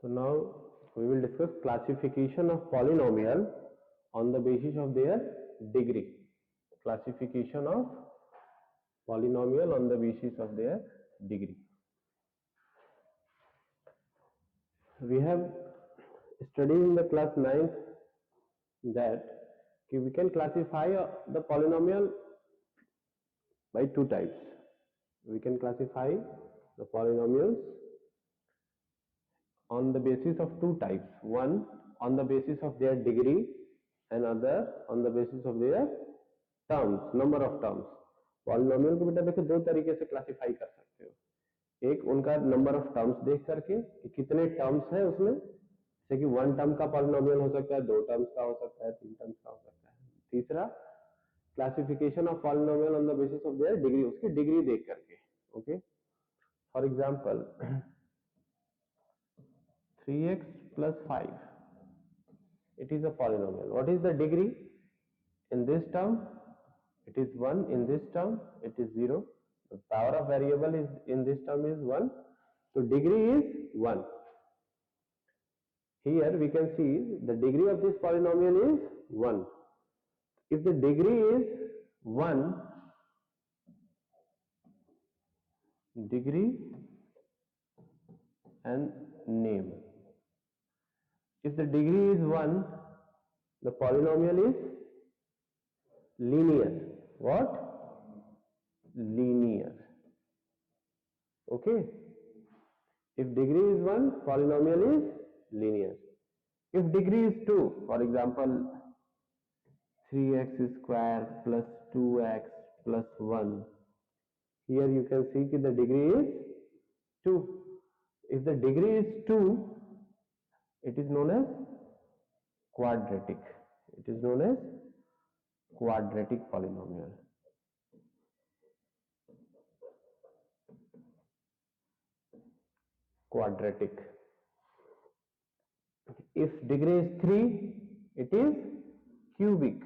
So now we will discuss classification of polynomial on the basis of their degree. Classification of polynomial on the basis of their degree. We have studied in the class 9th that we can classify the polynomial by two types. We can classify the polynomials on the basis of two types. One on the basis of their degree and other on the basis of their terms, number of terms. Polynomial को बेटा देखो दो तरीके से classify कर सकते हो. एक उनका नंबर ऑफ टर्म्स देख करके कि कितने टर्म्स है उसमें, जैसे कि वन टर्म का पॉलिनोमियल हो सकता है, दो टर्म्स का हो सकता है, तीन टर्म्स का हो सकता है. तीसरा classification of polynomial on the basis of their degree, उसकी डिग्री देख करके. Okay, for example 3x plus 5, it is a polynomial. What is the degree? In this term it is 1, in this term it is 0. The power of variable is in this term is 1, so degree is 1. Here we can see the degree of this polynomial is 1. If the degree is 1, degree and name. If the degree is 1, the polynomial is linear. What? Linear. Okay. If degree is 1, polynomial is linear. If degree is 2, for example 3x square plus 2x plus 1, here you can see that the degree is 2. If the degree is 2, it is known as quadratic. It is known as quadratic polynomial. Quadratic. If degree is 3, it is cubic.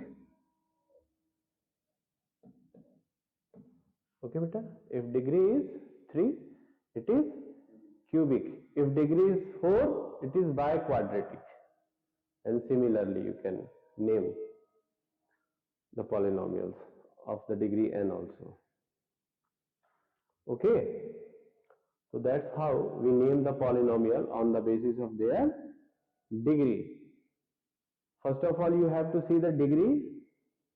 Okay, beta. If degree is 3, it is cubic. If degree is 4, it is biquadratic. And similarly, you can name the polynomials of the degree n also. Okay, so that's how we name the polynomial on the basis of their degree. First of all, you have to see the degree,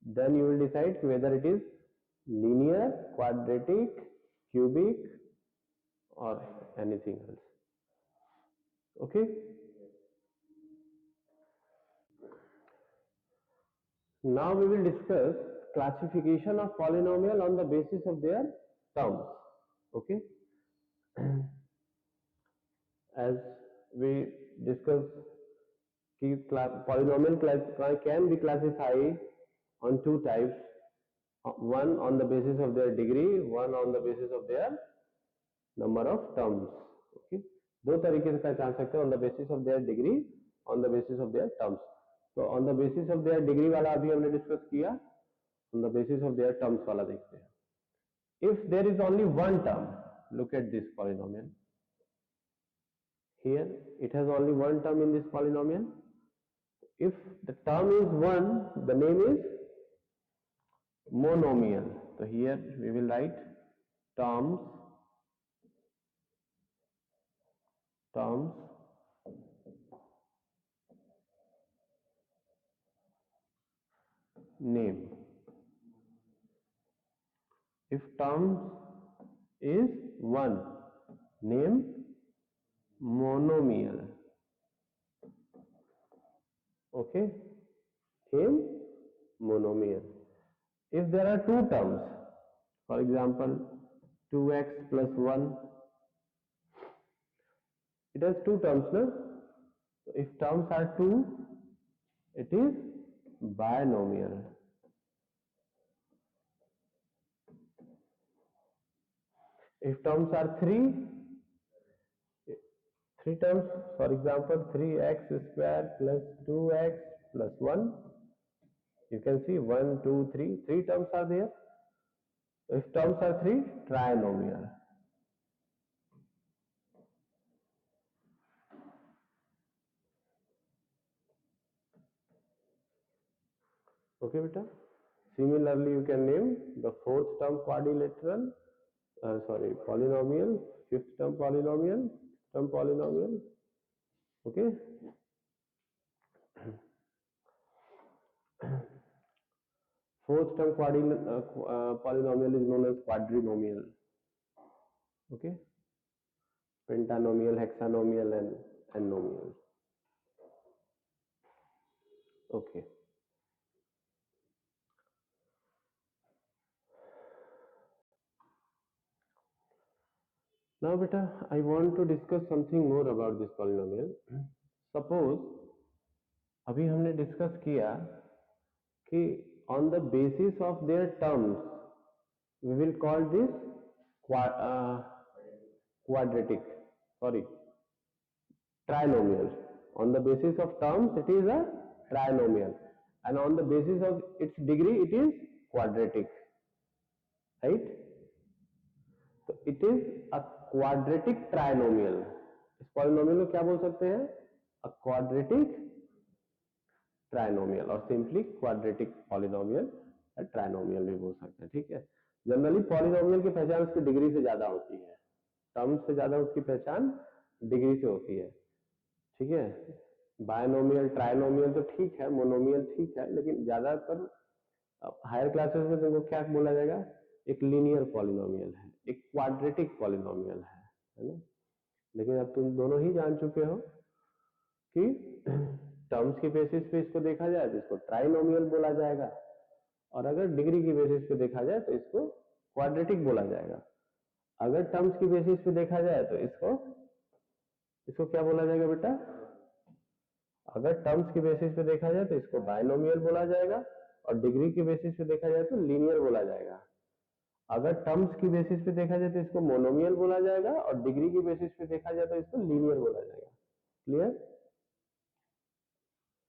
then you will decide whether it is linear, quadratic, cubic or anything else. Okay. Now we will discuss classification of polynomial on the basis of their terms. Okay. As we discussed, polynomial can be classified on two types. One on the basis of their degree, one on the basis of their number of terms. Okay. दो तरीके से पहचान सकते हैं, on the basis of their degree, on the basis of their terms. तो on the basis of their degree वाला अभी हमने डिस्कस किया, on the basis of their terms वाला देखते हैं. If there is only one term, look at this polynomial. Here it has only one term in this polynomial. If the term is 1, the name is monomial. So here we will write terms name. If terms is 1, name monomial. Okay, name monomial. If there are two terms, for example 2x plus 1, it has two terms, no? So if terms are 2, it is binomial. If terms are 3 terms, for example 3x square plus 2x plus 1, you can see 1, 2, 3 terms are there. If terms are 3, trinomial. Okay beta. Similarly you can name the fourth term quadrilateral, sorry, polynomial, fifth term polynomial. Okay. Fourth term polynomial is known as quadrinomial. Okay. Pentanomial, hexanomial and n-nomial. Okay. Now beta, I want to discuss something more about this polynomial. Suppose अभी हमने discuss किया कि on the basis of their terms we will call this quadratic, sorry, trinomial. On the basis of terms it is a trinomial, and on the basis of its degree it is quadratic, right? तो it is a quadratic trinomial. इस polynomial को क्या बोल सकते हैं? A quadratic trinomial, और simply quadratic polynomial या trinomial भी बोल सकते हैं. ठीक है. जनरली पॉलिनोमियल की पहचान उसकी डिग्री से ज्यादा होती है, टर्म्स से ज्यादा उसकी पहचान डिग्री से होती है. ठीक है. बायनोमियल, ट्राइनोमियल तो ठीक है, मोनोमियल ठीक है, लेकिन ज्यादातर हायर क्लासेस में तुमको क्या बोला जाएगा? एक लीनियर पॉलिनोमियल है, एक क्वाड्रेटिक पॉलिनोमियल है ना. लेकिन अब तुम दोनों ही जान चुके हो कि टर्म्स की बेसिस पे इसको देखा जाए तो इसको ट्राइनोमियल बोला जाएगा, और अगर डिग्री की बेसिस पे देखा जाए तो इसको क्वाड्रेटिक बोला जाएगा. अगर टर्म्स की बेसिस पे देखा जाए तो इसको इसको क्या बोला जाएगा बेटा? अगर टर्म्स की बेसिस पे देखा जाए तो इसको बायनोमियल बोला जाएगा, और डिग्री की बेसिस पे देखा जाए तो लीनियर बोला जाएगा. अगर टर्म्स की बेसिस पे देखा जाए तो इसको मोनोमियल बोला जाएगा, और डिग्री की बेसिस पे देखा जाए तो इसको लीनियर बोला जाएगा. क्लियर?